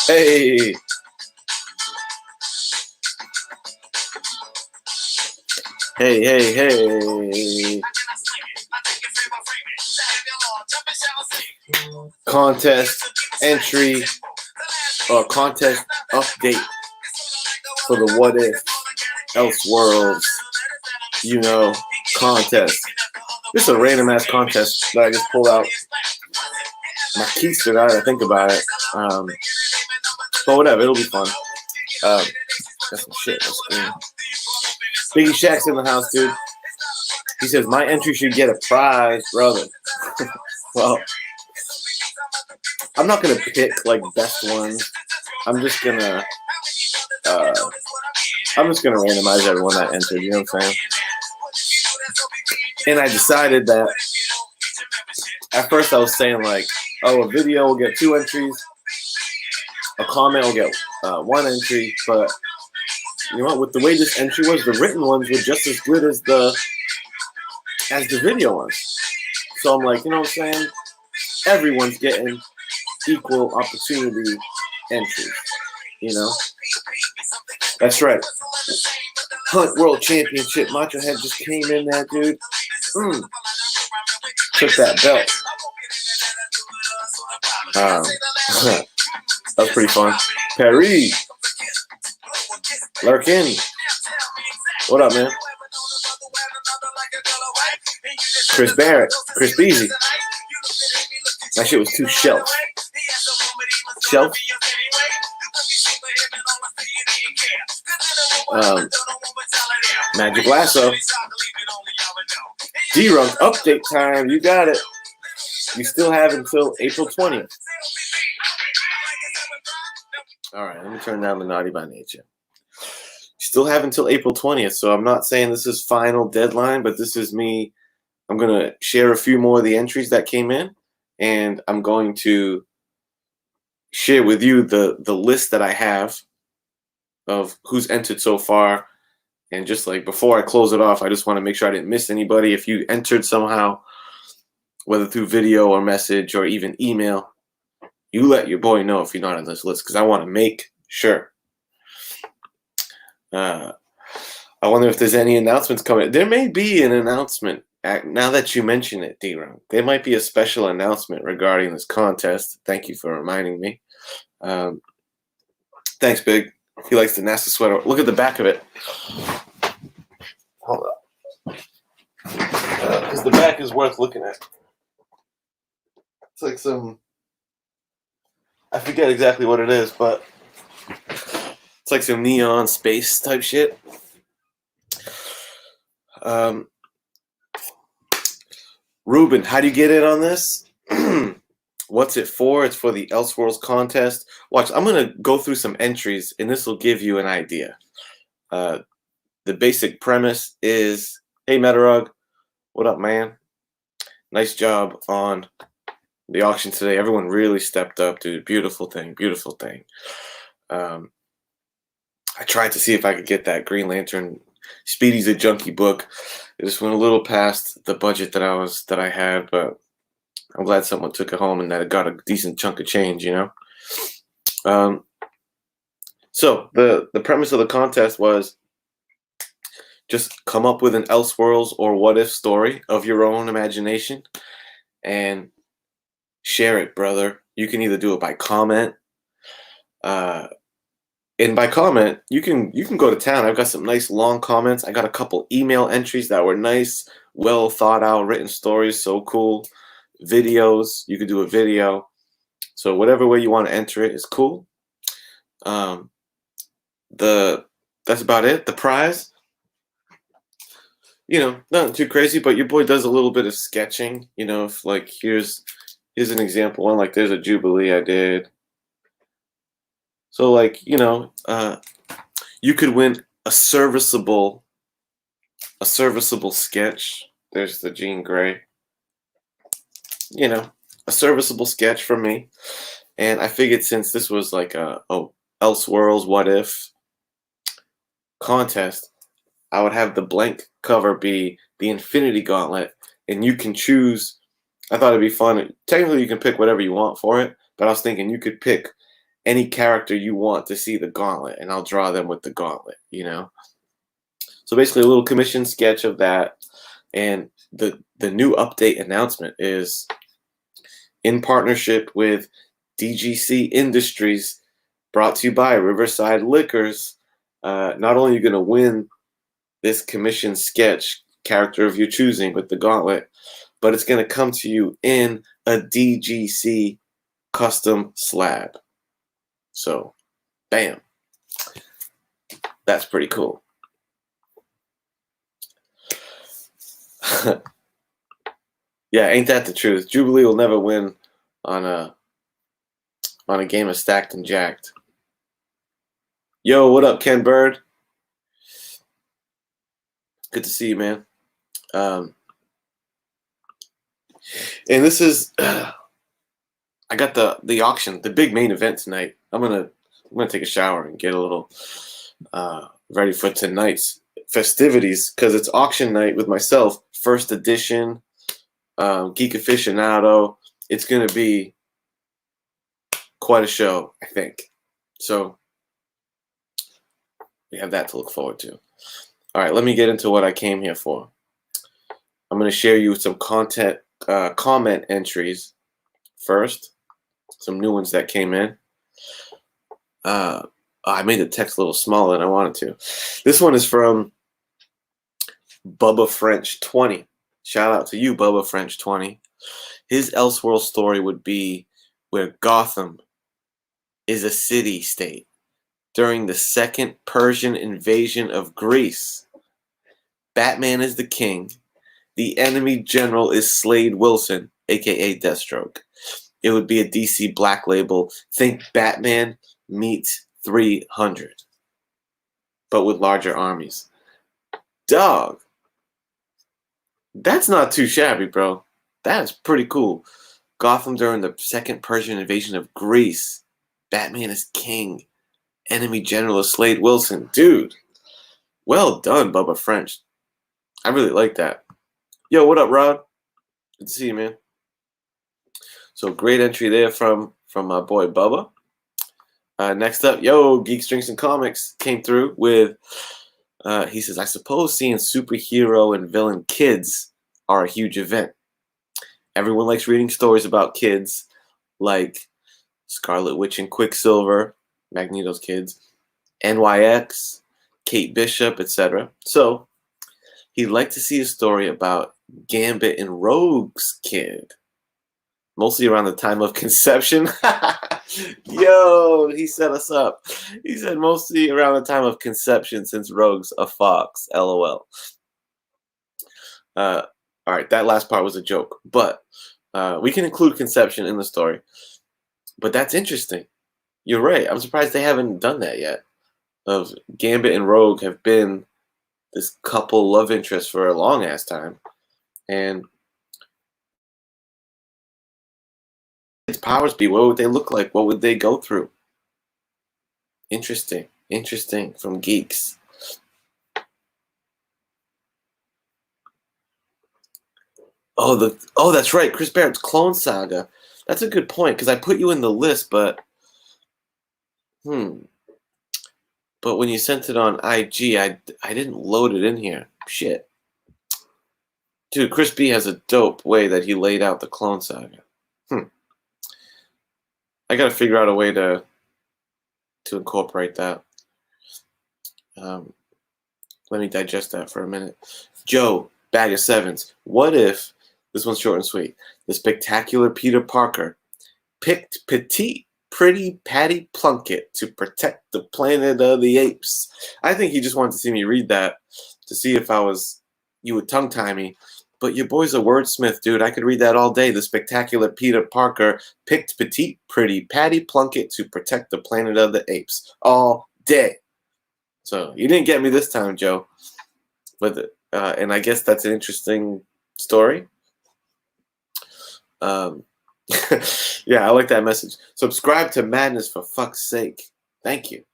Hey. Hey. Contest entry or contest update for the What If Elseworlds, contest. This is a random ass contest that I just pulled out my keister now that I think about it. But whatever, it'll be fun. That's some shit. Biggie Shaq's in the house, dude. He says, my entry should get a prize, brother. Well, I'm not going to pick, best ones. I'm just going to randomize everyone that entered, you know what I'm saying? And I decided that, at first I was saying, a video will get 2 entries, a comment will get 1 entry, but you know what? With the way this entry was, the written ones were just as good as the video ones. So I'm like, you know what I'm saying? Everyone's getting equal opportunity entries. That's right. Hunt World Championship. Macho Head just came in there, dude. Took that belt. That was pretty fun. Perry. Lurkin. What up, man? Chris Barrett. Chris Beasy. That shit was too shelf. Shelf? Magic Lasso. D-Runk update time. You got it. You still have until April 20th. All right, let me turn down the naughty by nature. You still have until April 20th, so I'm not saying this is final deadline, but this is me. I'm going to share a few more of the entries that came in, and I'm going to share with you the list that I have of who's entered so far. And just before I close it off, I just want to make sure I didn't miss anybody. If you entered somehow, whether through video or message or even email, you let your boy know if you're not on this list, because I want to make sure. I wonder if there's any announcements coming. There may be an announcement. Now that you mention it, D-Ron, there might be a special announcement regarding this contest. Thank you for reminding me. Thanks, Big. He likes the NASA sweater. Look at the back of it. Hold up. Because the back is worth looking at. It's like some... I forget exactly what it is, but it's like some neon space type shit. Ruben, how do you get in on this? What's it for? It's for the Elseworlds contest. Watch, I'm going to go through some entries, and this will give you an idea. The basic premise is, hey, Metarug, what up, man? Nice job on the auction today. Everyone really stepped up, dude. Beautiful thing. I tried to see if I could get that Green Lantern Speedy's a Junkie book. It just went a little past the budget that I had, but I'm glad someone took it home and that it got a decent chunk of change, So the premise of the contest was just come up with an Elseworlds or What If story of your own imagination and share it, brother. You can either do it by comment. And by comment, you can go to town. I've got some nice long comments. I got a couple email entries that were nice, well thought out, written stories, so cool. Videos, you could do a video. So whatever way you want to enter it is cool. That's about it. The prize, nothing too crazy, but your boy does a little bit of sketching. If here's an example one, there's a Jubilee I did. So you could win a serviceable sketch. There's the Jean Grey. A serviceable sketch from me. And I figured since this was a Elseworlds What If contest, I would have the blank cover be the Infinity Gauntlet, and you can choose I thought it'd be fun. Technically, you can pick whatever you want for it, but I was thinking you could pick any character you want to see the gauntlet, and I'll draw them with the gauntlet, you know? So basically, a little commission sketch of that. And the new update announcement is in partnership with DGC Industries, brought to you by Riverside Liquors. Not only are you going to win this commission sketch character of your choosing with the gauntlet, but it's going to come to you in a DGC custom slab. So, bam. That's pretty cool. Yeah, ain't that the truth? Jubilee will never win on a game of Stacked and Jacked. Yo, what up, Ken Bird? Good to see you, man. And this is I got the auction, the big main event tonight. I'm gonna take a shower and get a little ready for tonight's festivities because it's auction night with myself, first edition, geek aficionado. It's gonna be quite a show, I think. So we have that to look forward to. All right, let me get into what I came here for. I'm going to share you some comment entries first. Some new ones that came in. I made the text a little smaller than I wanted to. This one is from Bubba French 20. Shout out to you, Bubba French 20. His Elseworlds story would be where Gotham is a city-state during the second Persian invasion of Greece. Batman is the king. The enemy general is Slade Wilson, aka Deathstroke. It would be a DC Black Label. Think Batman meets 300, but with larger armies. Dog, that's not too shabby, bro. That's pretty cool. Gotham during the second Persian invasion of Greece. Batman is king. Enemy general is Slade Wilson. Dude, well done, Bubba French. I really like that. Yo, what up, Rod? Good to see you, man. So great entry there from my boy Bubba. Next up, yo, Geeks, Drinks, and Comics came through with, he says, I suppose seeing superhero and villain kids are a huge event. Everyone likes reading stories about kids like Scarlet Witch and Quicksilver, Magneto's kids, NYX, Kate Bishop, etc. So he'd like to see a story about Gambit and Rogue's kid, mostly around the time of conception. Yo, he set us up. He said mostly around the time of conception since Rogue's a fox. LOL. All right, that last part was a joke, but we can include conception in the story. But that's interesting. You're right. I'm surprised they haven't done that yet. Of Gambit and Rogue have been this couple love interest for a long ass time, and its powers be? What would they look like? What would they go through? Interesting. Interesting from Geeks. Oh, that's right. Chris Barrett's Clone Saga. That's a good point because I put you in the list, but But when you sent it on IG, I didn't load it in here. Shit. Dude, Chris B has a dope way that he laid out the Clone Saga. I gotta figure out a way to incorporate that. Let me digest that for a minute. Joe, bag of sevens. What if, this one's short and sweet, the spectacular Peter Parker picked petite, pretty Patty Plunkett to protect the planet of the apes? I think he just wanted to see me read that to see if you would tongue tie me. But your boy's a wordsmith, dude. I could read that all day. The spectacular Peter Parker picked petite, pretty Patty Plunkett to protect the planet of the apes all day. So you didn't get me this time, Joe. But and I guess that's an interesting story. Yeah, I like that message. Subscribe to Madness for fuck's sake. Thank you.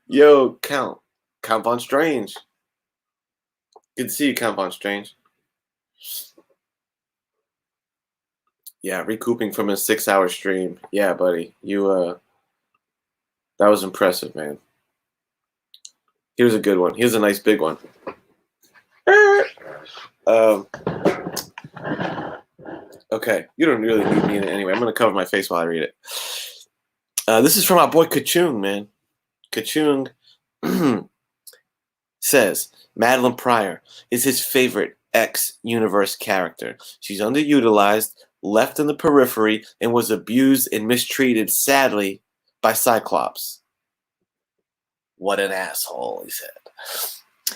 Yo, Count Von Strange. Good to see you, Count Von Strange. Yeah, recouping from a 6-hour stream. Yeah, buddy. That was impressive, man. Here's a good one. Here's a nice big one. Um, okay, you don't really need me in it anyway. I'm gonna cover my face while I read it. This is from our boy Kachung, man. Kachung says Madeline Pryor is his favorite X-universe character. She's underutilized, left in the periphery, and was abused and mistreated, sadly, by Cyclops. What an asshole, he said.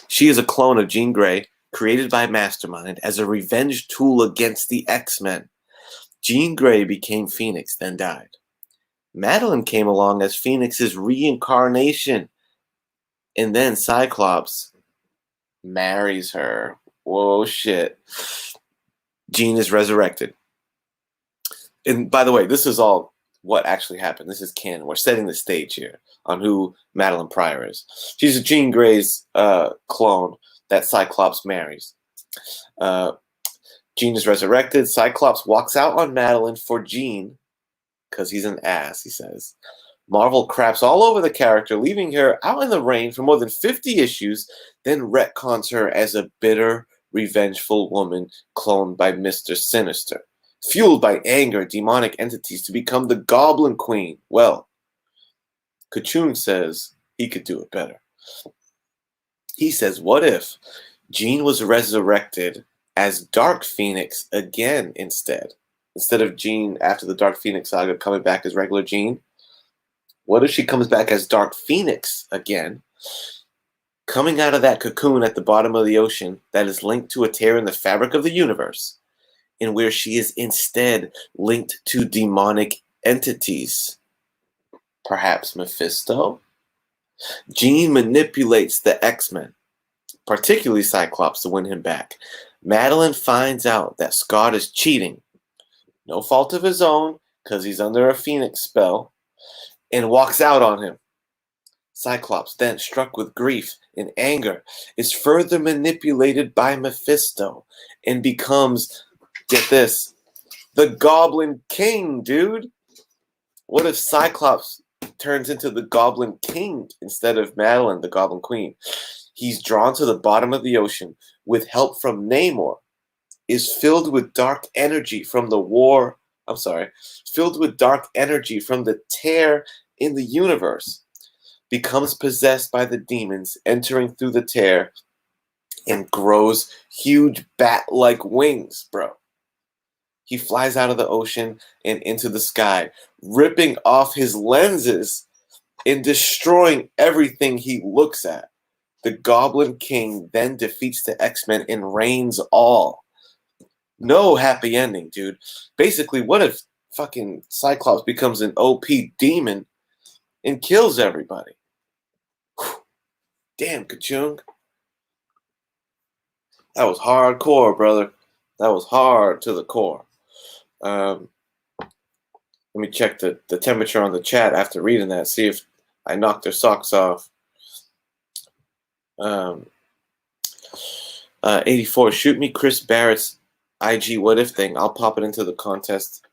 She is a clone of Jean Grey, created by Mastermind as a revenge tool against the X-Men. Jean Grey became Phoenix, then died. Madeline came along as Phoenix's reincarnation, and then Cyclops marries her. Whoa, shit. Jean is resurrected. And by the way, this is all what actually happened. This is canon. We're setting the stage here on who Madeline Pryor is. She's a Jean Grey's clone that Cyclops marries. Jean is resurrected. Cyclops walks out on Madeline for Jean because he's an ass, he says. Marvel craps all over the character, leaving her out in the rain for more than 50 issues, then retcons her as a bitter, revengeful woman cloned by Mr. Sinister, fueled by anger, demonic entities to become the Goblin Queen. Well, Kachun says he could do it better. He says, what if Jean was resurrected as Dark Phoenix again instead of Jean after the Dark Phoenix saga coming back as regular Jean? What if she comes back as Dark Phoenix again, coming out of that cocoon at the bottom of the ocean that is linked to a tear in the fabric of the universe, and where she is instead linked to demonic entities? Perhaps Mephisto? Jean manipulates the X-Men, particularly Cyclops, to win him back. Madeline finds out that Scott is cheating, no fault of his own, because he's under a Phoenix spell, and walks out on him. Cyclops, then struck with grief and anger, is further manipulated by Mephisto and becomes, get this, the Goblin King, dude. What if Cyclops turns into the Goblin King instead of Madeline, the Goblin Queen? He's drawn to the bottom of the ocean with help from Namor, is filled with dark energy from the war. Filled with dark energy from the tear in the universe, becomes possessed by the demons entering through the tear, and grows huge bat-like wings, bro. He flies out of the ocean and into the sky, ripping off his lenses and destroying everything he looks at. The Goblin King then defeats the X-Men and reigns all. No happy ending, dude. Basically, what if fucking Cyclops becomes an OP demon and kills everybody? Whew. Damn, Kachung. That was hardcore, brother. That was hard to the core. Let me check the temperature on the chat after reading that, see if I knocked their socks off. 84, shoot me Chris Barrett's IG what if thing. I'll pop it into the contest.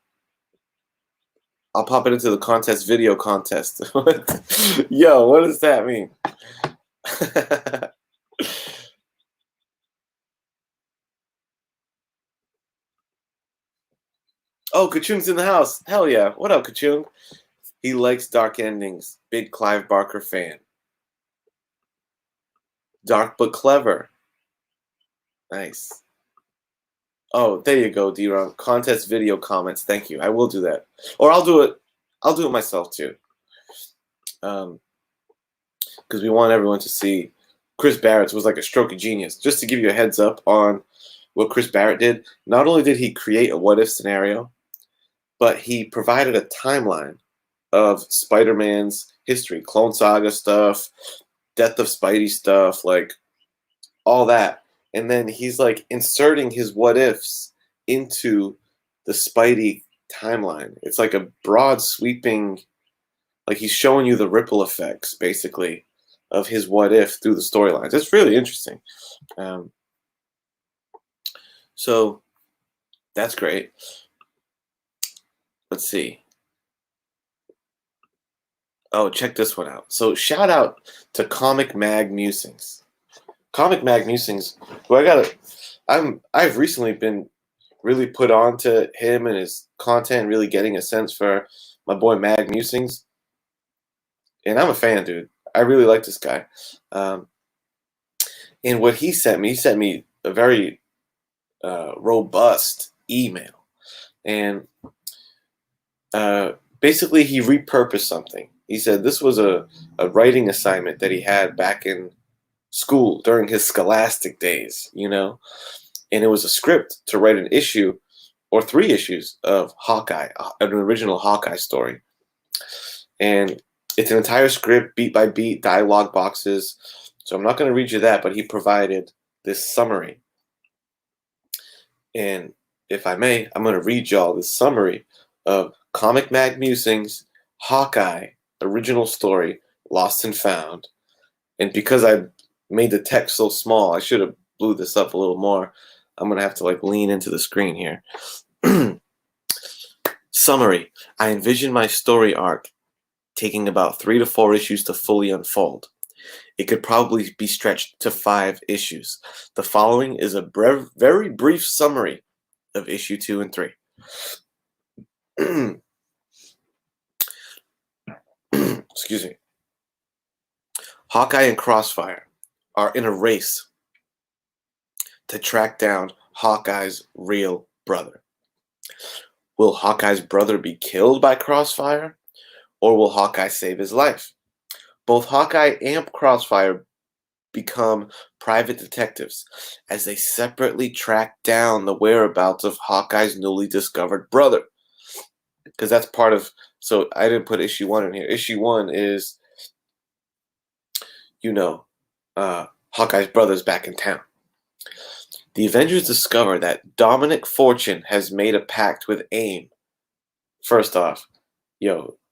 I'll pop it into the contest video contest. Yo, what does that mean? Oh, Kachung's in the house. Hell yeah. What up, Kachung? He likes dark endings. Big Clive Barker fan. Dark but clever. Nice. Oh, there you go, D-Ron. Contest video comments. Thank you. I will do that. Or I'll do it. I'll do it myself too. Because we want everyone to see Chris Barrett's was like a stroke of genius. Just to give you a heads up on what Chris Barrett did, not only did he create a what-if scenario, but he provided a timeline of Spider-Man's history, Clone Saga stuff, Death of Spidey stuff, like all that. And then he's like inserting his what-ifs into the Spidey timeline. It's like a broad sweeping, like he's showing you the ripple effects, basically, of his what-if through the storylines. It's really interesting. So that's great. Let's see. Oh, check this one out. So shout out to Comic Mag Musings. Comic Mag Musings, who I've recently been really put on to him and his content, really getting a sense for my boy Mag Musings. And I'm a fan, dude. I really like this guy. Um, and what he sent me a very robust email. And basically, he repurposed something. He said this was a writing assignment that he had back in school during his scholastic days, and it was a script to write an issue or 3 issues of Hawkeye, an original Hawkeye story. And it's an entire script, beat by beat, dialogue boxes. So I'm not going to read you that, but he provided this summary. And if I may, I'm going to read y'all this summary of Comic Mag Musings, Hawkeye, original story, Lost and Found. And because I made the text so small, I should have blew this up a little more. I'm going to have to lean into the screen here. Summary. I envision my story arc taking about 3 to 4 issues to fully unfold. It could probably be stretched to 5 issues. The following is a very brief summary of issue 2 and 3. Excuse me. Hawkeye and Crossfire are in a race to track down Hawkeye's real brother. Will Hawkeye's brother be killed by Crossfire, or will Hawkeye save his life? Both Hawkeye and Crossfire become private detectives as they separately track down the whereabouts of Hawkeye's newly discovered brother. Because that's part of... So I didn't put issue 1 in here. Issue 1 is, Hawkeye's brother's back in town. The Avengers discover that Dominic Fortune has made a pact with AIM. First off,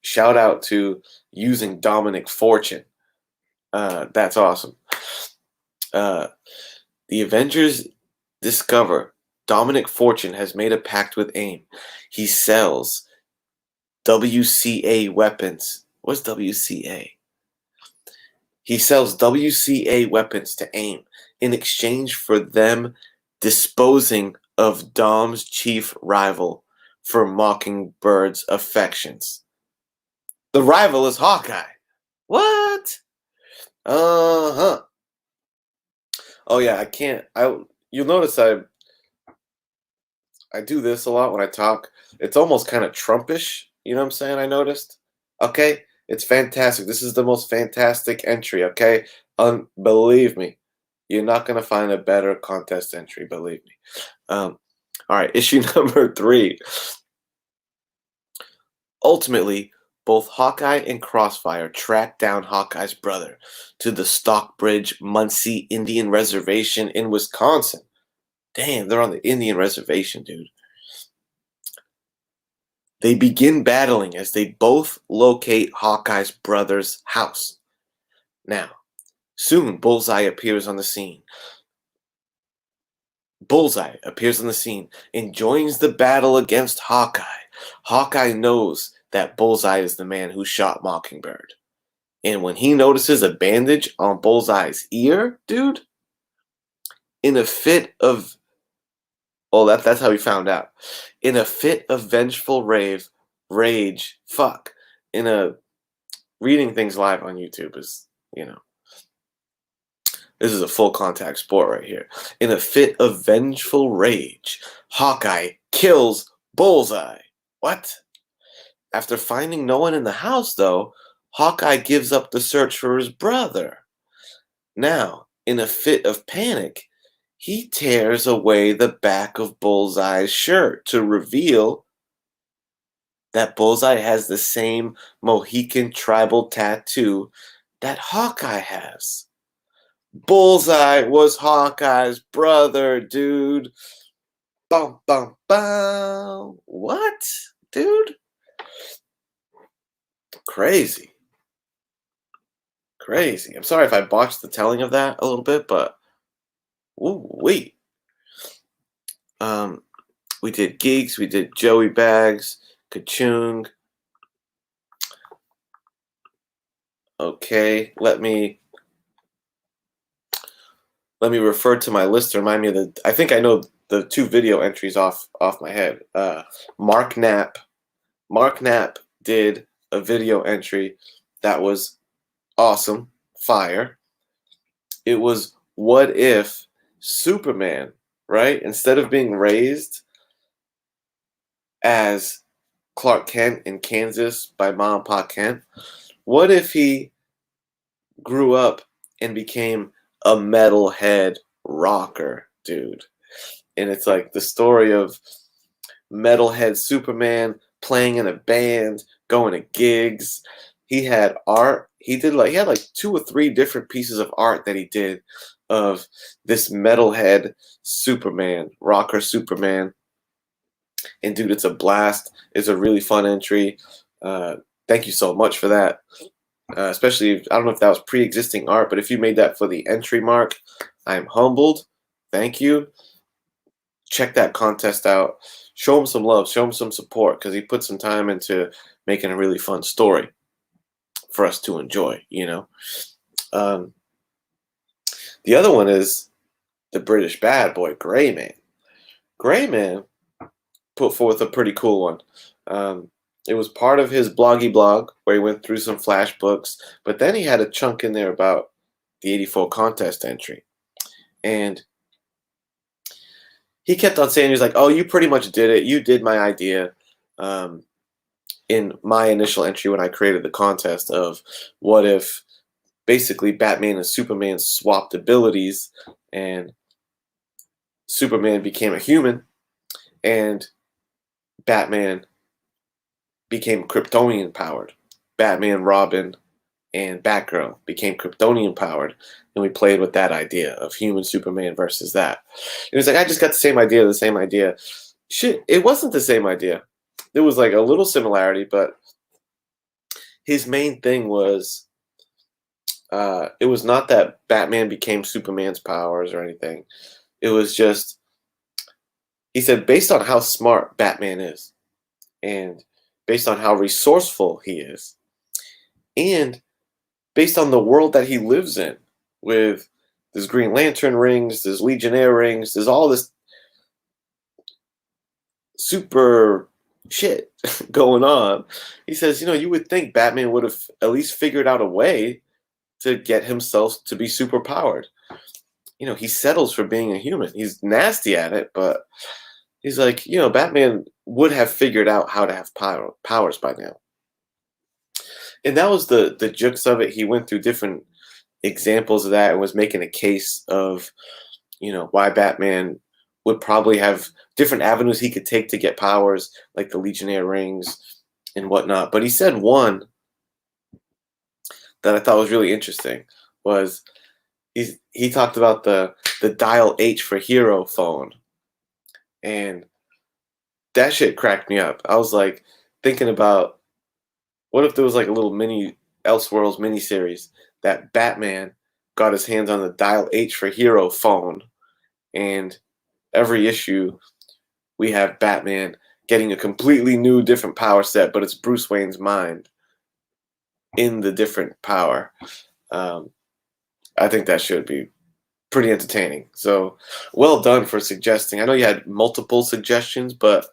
shout out to using Dominic Fortune. That's awesome. The Avengers discover Dominic Fortune has made a pact with AIM. He sells WCA weapons. What's WCA? He sells WCA weapons to AIM in exchange for them disposing of Dom's chief rival for Mockingbird's affections. The rival is Hawkeye. What? Uh-huh. Oh yeah, you'll notice I do this a lot when I talk. It's almost kind of Trumpish, you know what I'm saying? I noticed. Okay? It's fantastic. This is the most fantastic entry, okay? Believe me. You're not going to find a better contest entry, believe me. All right, issue number 3. Ultimately, both Hawkeye and Crossfire track down Hawkeye's brother to the Stockbridge Muncie Indian Reservation in Wisconsin. Damn, they're on the Indian Reservation, dude. They begin battling as they both locate Hawkeye's brother's house. Now, soon Bullseye appears on the scene. Bullseye appears on the scene and joins the battle against Hawkeye. Hawkeye knows that Bullseye is the man who shot Mockingbird. And when he notices a bandage on Bullseye's ear, dude, in a fit of... Oh, that's how he found out. In a fit of vengeful rage, reading things live on YouTube is, this is a full contact sport right here. In a fit of vengeful rage, Hawkeye kills Bullseye. What? After finding no one in the house, though, Hawkeye gives up the search for his brother. Now, in a fit of panic, he tears away the back of Bullseye's shirt to reveal that Bullseye has the same Mohican tribal tattoo that Hawkeye has. Bullseye was Hawkeye's brother, dude. Bum, bum, bum. What, dude? Crazy. Crazy. I'm sorry if I botched the telling of that a little bit, but ooh, wait. We did Geeks, we did Joey Bags, Kachung. Okay, let me refer to my list to remind me of the. I think I know the 2 video entries off my head. Mark Knapp did a video entry that was awesome, fire. It was, what if Superman, right? Instead of being raised as Clark Kent in Kansas by Mom and Pa Kent, what if he grew up and became a metalhead rocker, dude? And it's like the story of metalhead Superman playing in a band, going to gigs. He had art. He had like 2 or 3 different pieces of art that he did of this metalhead Superman, rocker Superman. And dude, it's a blast. It's a really fun entry. Thank you so much for that. Especially, I don't know if that was pre-existing art, but if you made that for the entry, Mark, I am humbled. Thank you. Check that contest out. Show him some love. Show him some support, because he put some time into making a really fun story for us to enjoy, you know. The other one is the British bad boy, Gray Man. Gray Man put forth a pretty cool one. It was part of his bloggy blog where he went through some flash books, but then he had a chunk in there about the 84 contest entry. And he kept on saying, he was like, oh, you pretty much did it. You did my idea in my initial entry when I created the contest of what if basically Batman and Superman swapped abilities and Superman became a human and Batman became Kryptonian powered. Batman, Robin, and Batgirl became Kryptonian powered, and we played with that idea of human Superman versus that. And it was like, I just got the same idea. Shit, it wasn't the same idea. There was like a little similarity, but his main thing was it was not that Batman became Superman's powers or anything. It was just, he said, based on how smart Batman is, and based on how resourceful he is, and based on the world that he lives in, with there's Green Lantern rings, there's Legionnaire rings, there's all this super shit going on. He says, you would think Batman would have at least figured out a way to get himself to be super powered. He settles for being a human. He's nasty at it, but he's like, Batman would have figured out how to have powers by now. And that was the jux of it. He went through different examples of that and was making a case of, why Batman would probably have different avenues he could take to get powers, like the Legionnaire rings and whatnot. But he said one that I thought was really interesting was he talked about the dial H for hero phone. And that shit cracked me up. I was like thinking about, what if there was like a little mini Elseworlds miniseries that Batman got his hands on the dial H for hero phone, and every issue we have Batman getting a completely new, different power set, but it's Bruce Wayne's mind in the different power. I think that should be pretty entertaining. So well done for suggesting. I know you had multiple suggestions, but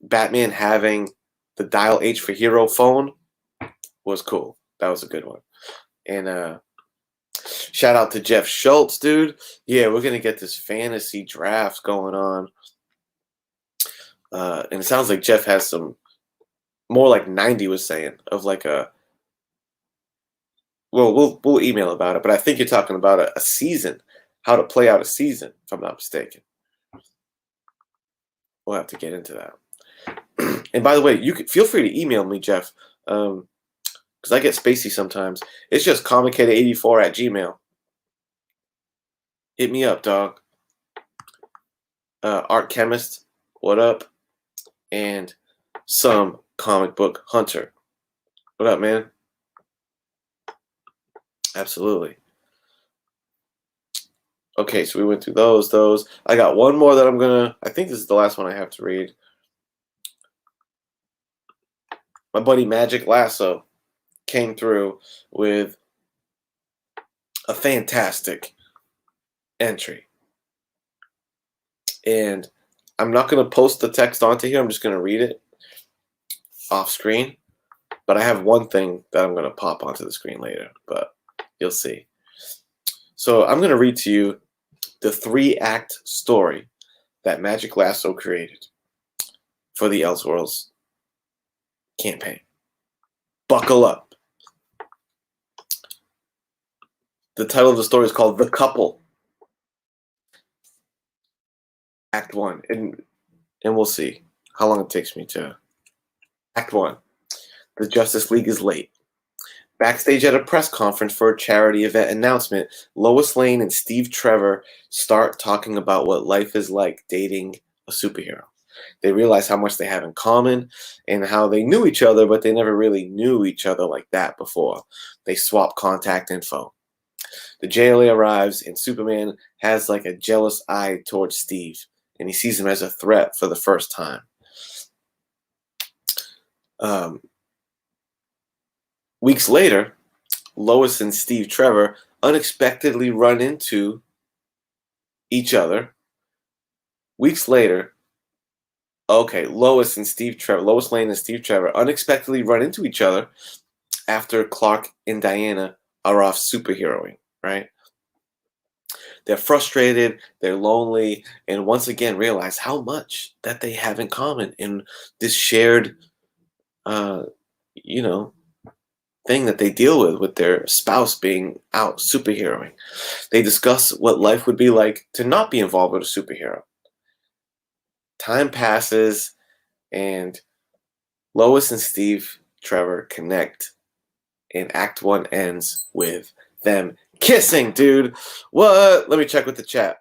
Batman having the dial H for hero phone was cool. That was a good one. And shout out to Jeff Schultz, dude. Yeah, we're gonna get this fantasy draft going on. And it sounds like Jeff has some more, like 90 was saying, of like a, well, we'll email about it, but I think you're talking about a season, how to play out a season, if I'm not mistaken. We'll have to get into that. And by the way, you could feel free to email me, Jeff, because I get spacey sometimes. It's just comicated84@gmail. Hit me up, dog. Art Chemist, what up? And some comic book hunter. What up, man? Absolutely. Okay, so we went through those. I got one more that I think this is the last one I have to read. My buddy Magic Lasso came through with a fantastic entry. And I'm not going to post the text onto here. I'm just going to read it off screen. But I have one thing that I'm going to pop onto the screen later, but you'll see. So I'm going to read to you the 3-act story that Magic Lasso created for the Elseworlds campaign. Buckle up. The title of the story is called The Couple. Act 1. And we'll see how long it takes me to. Act 1. The Justice League is late. Backstage at a press conference for a charity event announcement, Lois Lane and Steve Trevor start talking about what life is like dating a superhero. They realize how much they have in common and how they knew each other, but they never really knew each other like that before. They swap contact info. The JLA arrives, and Superman has like a jealous eye towards Steve, and he sees him as a threat for the first time. Weeks later, Lois and Steve Trevor unexpectedly run into each other. Lois Lane and Steve Trevor unexpectedly run into each other after Clark and Diana are off superheroing, right? They're frustrated, they're lonely, and once again realize how much that they have in common in this shared, thing that they deal with their spouse being out superheroing. They discuss what life would be like to not be involved with a superhero. Time passes, and Lois and Steve Trevor connect, and Act 1 ends with them kissing, dude. What? Let me check with the chat.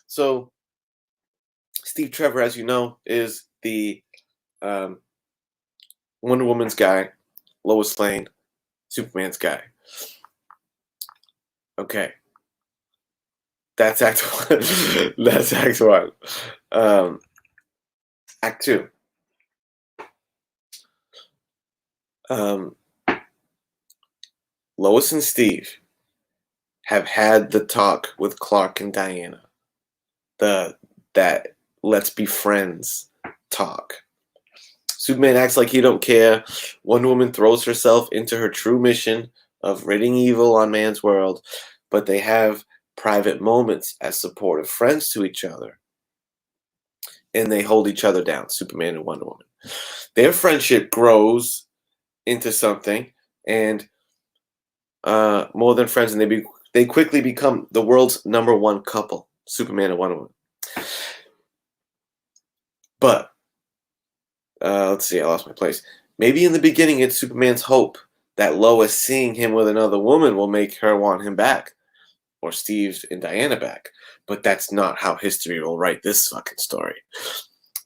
So, Steve Trevor, as you know, is the Wonder Woman's guy. Lois Lane, Superman's guy. Okay. That's Act 1. That's Act 1. Act 2. Lois and Steve have had the talk with Clark and Diana. That let's be friends talk. Superman acts like he don't care. Wonder Woman throws herself into her true mission of ridding evil on man's world, but they have private moments as supportive friends to each other. And they hold each other down, Superman and Wonder Woman. Their friendship grows into something, and more than friends, and they quickly become the world's #1 couple, Superman and Wonder Woman. But let's see, I lost my place. Maybe in the beginning, it's Superman's hope that Lois seeing him with another woman will make her want him back, or Steve and Diana back. But that's not how history will write this fucking story.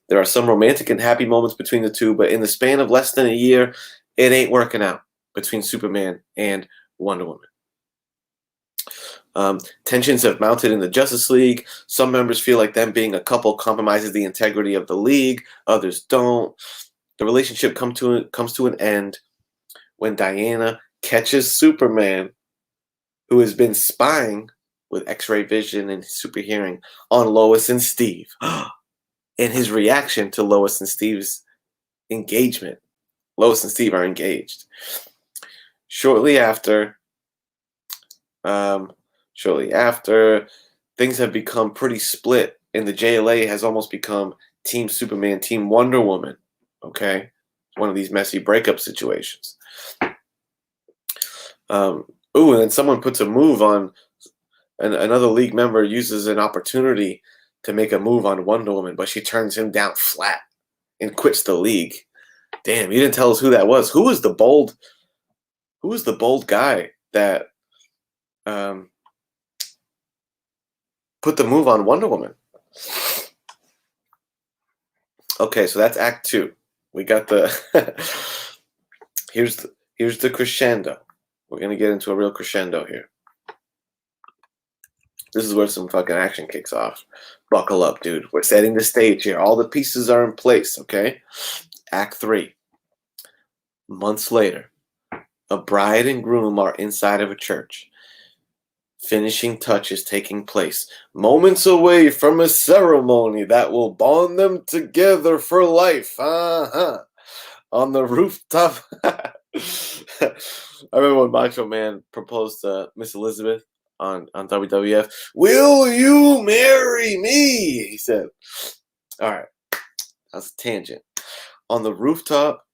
There are some romantic and happy moments between the two, but in the span of less than a year, it ain't working out between Superman and Wonder Woman. Tensions have mounted in the Justice League. Some members feel like them being a couple compromises the integrity of the league. Others don't. The relationship comes to an end when Diana catches Superman, who has been spying with X-ray vision and super hearing on Lois and Steve, and his reaction to Lois and Steve's engagement. Lois and Steve are engaged. Shortly after, things have become pretty split, and the JLA has almost become Team Superman, Team Wonder Woman. Okay, one of these messy breakup situations. And then someone puts a move on, and another league member uses an opportunity to make a move on Wonder Woman, but she turns him down flat and quits the league. Damn, you didn't tell us who that was. Who was the bold guy that put the move on Wonder Woman? Okay, so that's Act 2. We got the here's the crescendo. We're gonna get into a real crescendo here. This is where some fucking action kicks off. Buckle up, dude. We're setting the stage here. All the pieces are in place, okay? Act 3. Months later, a bride and groom are inside of a church. Finishing touches taking place. Moments away from a ceremony that will bond them together for life. On the rooftop. I remember when Macho Man proposed to Miss Elizabeth on WWF. Will you marry me? He said. All right, that's a tangent. On the rooftop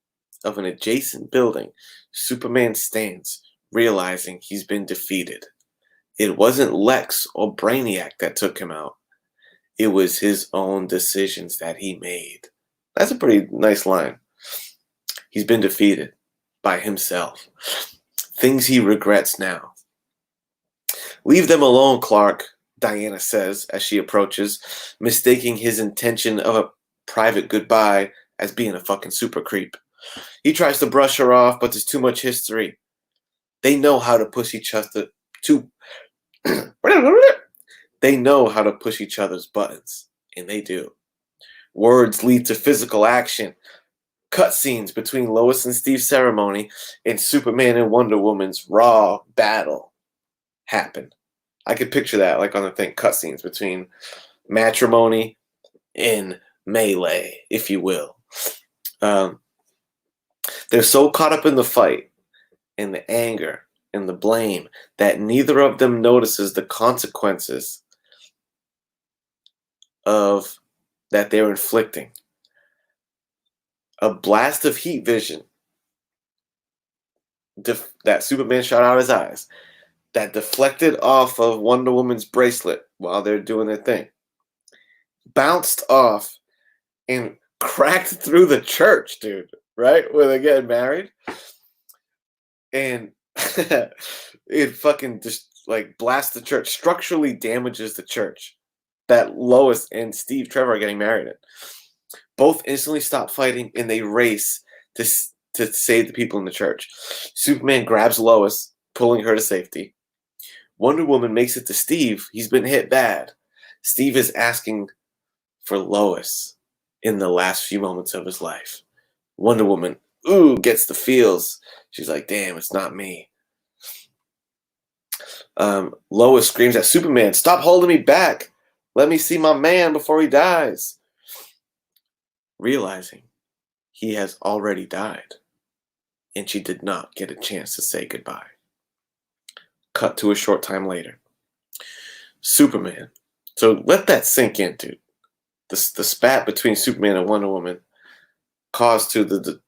of an adjacent building, Superman stands, realizing he's been defeated. It wasn't Lex or Brainiac that took him out. It was his own decisions that he made. That's a pretty nice line. He's been defeated by himself. Things he regrets now. Leave them alone, Clark, Diana says as she approaches, mistaking his intention of a private goodbye as being a fucking super creep. He tries to brush her off, but there's too much history. They know how to push each other to They know how to push each other's buttons, and they do. Words lead to physical action. Cutscenes between Lois and Steve's ceremony and Superman and Wonder Woman's raw battle happen. I could picture that, like on the thing, cutscenes between matrimony and melee, if you will. They're so caught up in the fight and the anger and the blame that neither of them notices the consequences of that they're inflicting. A blast of heat vision that Superman shot out his eyes that deflected off of Wonder Woman's bracelet while they're doing their thing, bounced off and cracked through the church, dude, right? Where they're getting married. And it fucking just like blasts the church, structurally damages the church that Lois and Steve Trevor are getting married in. Both instantly stop fighting and they race to save the people in the church. Superman grabs Lois, pulling her to safety. Wonder Woman makes it to Steve. He's been hit bad. Steve is asking for Lois in the last few moments of his life. Wonder Woman, gets the feels. She's like, damn, it's not me. Lois screams at Superman, stop holding me back. Let me see my man before he dies. Realizing he has already died, and she did not get a chance to say goodbye. Cut to a short time later. Superman. So let that sink in, dude. The spat between Superman and Wonder Woman caused to the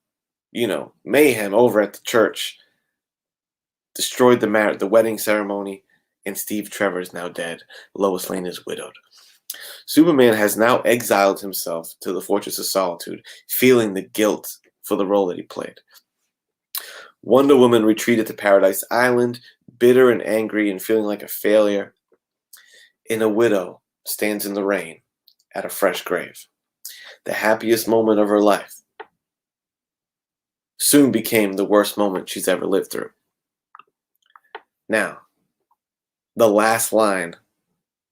mayhem over at the church, destroyed the wedding ceremony, and Steve Trevor is now dead. Lois Lane is widowed. Superman has now exiled himself to the Fortress of Solitude, feeling the guilt for the role that he played. Wonder Woman retreated to Paradise Island, bitter and angry and feeling like a failure. And a widow stands in the rain at a fresh grave. The happiest moment of her life soon became the worst moment she's ever lived through. Now, the last line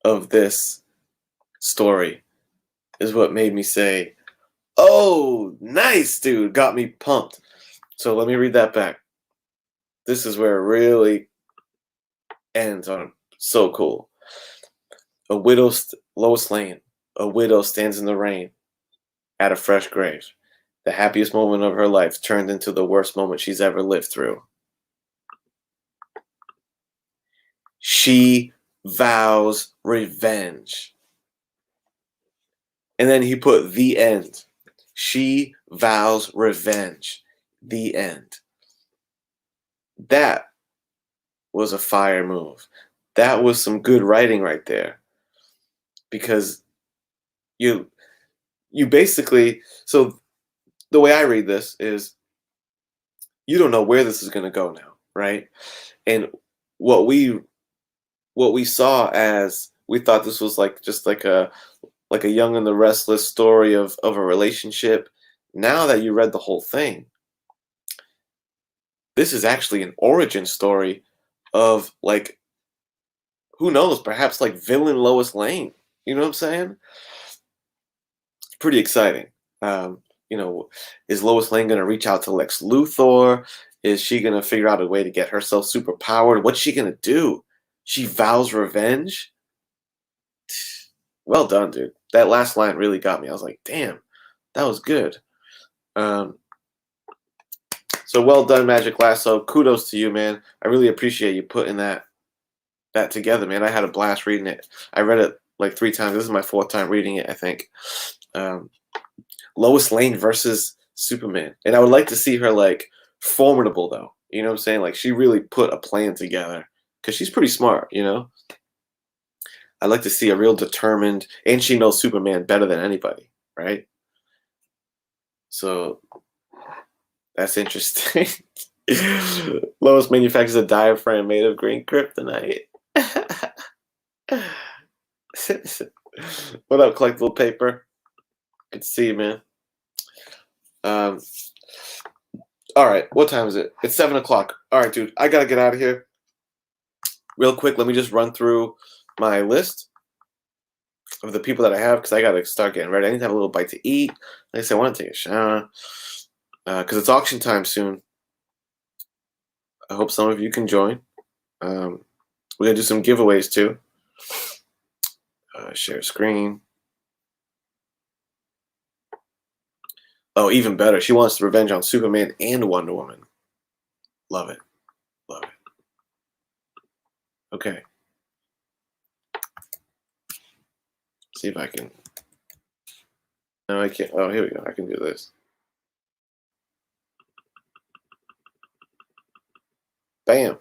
of this story is what made me say, oh, nice, dude, got me pumped. So let me read that back. This is where it really ends on so cool. Lois Lane, a widow stands in the rain at a fresh grave. The happiest moment of her life turned into the worst moment she's ever lived through. She vows revenge. And then he put the end. She vows revenge. The end. That was a fire move. That was some good writing right there. Because you basically, so the way I read this is you don't know where this is going to go now, right? And what we saw as we thought this was just like a Young and the Restless story of a relationship. Now that you read the whole thing, this is actually an origin story of like who knows? Perhaps like villain Lois Lane. You know what I'm saying? Pretty exciting. Um, you know, is Lois Lane going to reach out to Lex Luthor? Is she going to figure out a way to get herself super powered? What's she going to do? She vows revenge? Well done, dude. That last line really got me. I was like, damn, that was good. Um, so well done, Magic Lasso. Kudos to you, man. I really appreciate you putting that together, man. I had a blast reading it. I read it like 3 times. This is my 4th time reading it, I think. Um, Lois Lane versus Superman. And I would like to see her like formidable though. You know what I'm saying? Like she really put a plan together because she's pretty smart, you know? I'd like to see a real determined, and she knows Superman better than anybody, right? So that's interesting. Lois manufactures a diaphragm made of green kryptonite. What up, collectible paper? Good to see you, man. All right, what time is it? It's 7 o'clock. All right, dude, I gotta get out of here. Real quick, let me just run through my list of the people that I have because I gotta start getting ready. I need to have a little bite to eat. Like I said, I want to take a shower because it's auction time soon. I hope some of you can join. We're gonna do some giveaways too. Share screen. Oh, even better. She wants revenge on Superman and Wonder Woman. Love it. Love it. Okay. See if I can. No, I can't. Oh, here we go. I can do this. Bam.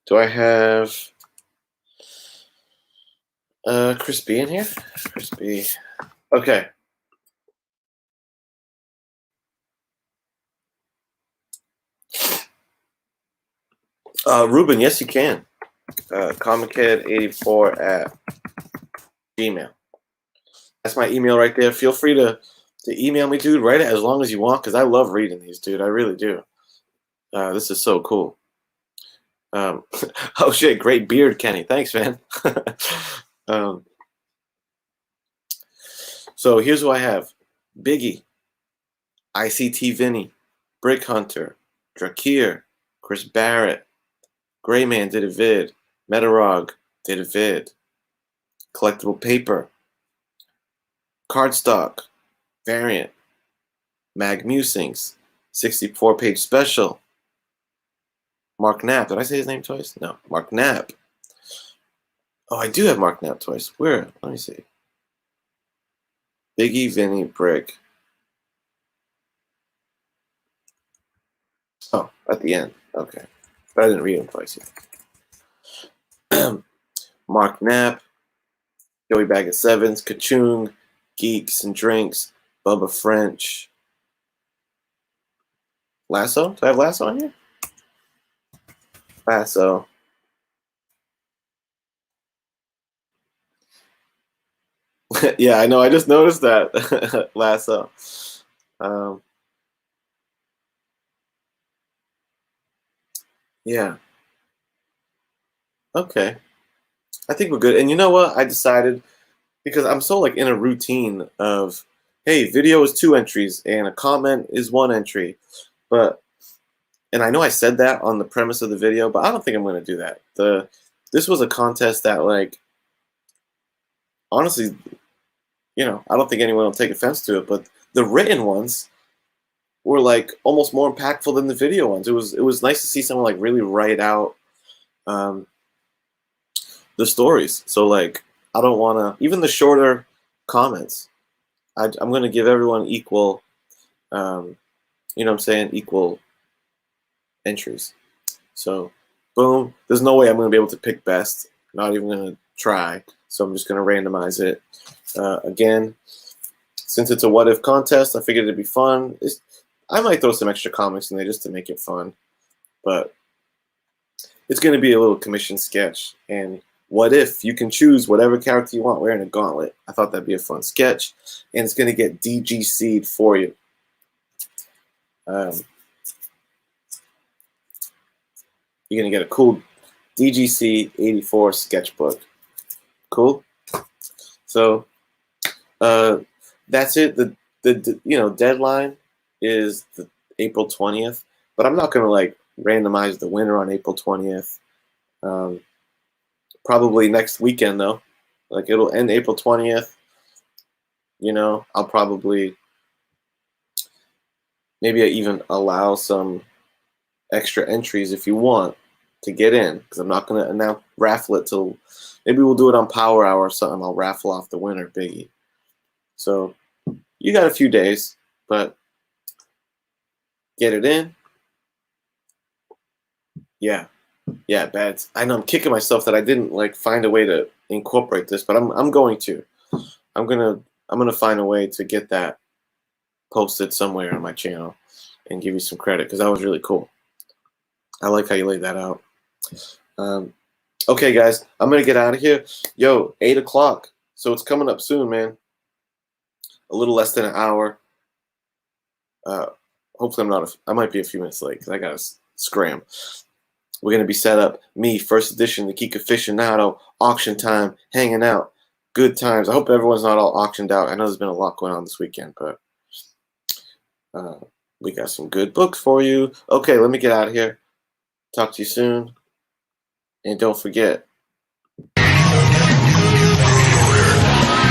Do I have Chris B in here? Chris B. Okay. Ruben, yes, you can. ComicKid84 at Gmail. That's my email right there. Feel free to email me, dude. Write it as long as you want because I love reading these, dude. I really do. This is so cool. Oh, shit. Great beard, Kenny. Thanks, man. So here's who I have. Biggie, ICT Vinny, Brick Hunter, Drakir, Chris Barrett, Grayman did a vid, Metarog did a vid, Collectible Paper, Cardstock, Variant, Mag Musings, 64-page special, Mark Knapp. Did I say his name twice? No, Mark Knapp. Oh, I do have Mark Knapp twice. Where? Let me see. Biggie, Vinny, Brick. Oh, at the end. Okay. But I didn't read him twice yet. Mark Knapp, Joey Bag of Sevens, Kachung, Geeks and Drinks, Bubba French. Lasso? Do I have Lasso on here? Lasso. Yeah, I know. I just noticed that. Lasso. Yeah. Okay. I think we're good. And you know what? I decided because I'm so like in a routine of, hey, video is 2 entries and a comment is 1 entry. And I know I said that on the premise of the video, but I don't think I'm going to do that. This was a contest that, like, honestly, I don't think anyone will take offense to it, but the written ones were like almost more impactful than the video ones. It was nice to see someone like really write out the stories. So like I don't want to even the shorter comments. I'm going to give everyone equal, you know what I'm saying, equal entries. So boom, there's no way I'm going to be able to pick best. Not even going to try. So I'm just going to randomize it. Again, since it's a what if contest, I figured it'd be fun. I might throw some extra comics in there just to make it fun. But it's going to be a little commission sketch. And what if you can choose whatever character you want wearing a gauntlet? I thought that'd be a fun sketch. And it's going to get DGC'd for you. You're gonna get a cool DGC 84 sketchbook. Cool. So that's it. The deadline is the April 20th, but I'm not gonna like randomize the winner on April 20th. Probably next weekend though. Like it'll end April 20th. I'll probably maybe I even allow some extra entries if you want to get in, because I'm not gonna now raffle it till maybe we'll do it on Power Hour or something. I'll raffle off the winner, Biggie. So you got a few days, but get it in. Yeah, bad. I know I'm kicking myself that I didn't like find a way to incorporate this, but I'm going to. I'm gonna find a way to get that posted somewhere on my channel and give you some credit, because that was really cool. I like how you laid that out. Okay, guys, I'm gonna get out of here. Yo, 8 o'clock. So it's coming up soon, man. A little less than an hour. Hopefully I might be a few minutes late because I gotta scram. We're gonna be set up. Me, first edition, the Geek Aficionado, auction time, hanging out, good times. I hope everyone's not all auctioned out. I know there's been a lot going on this weekend, but we got some good books for you. Okay, let me get out of here. Talk to you soon. And don't forget,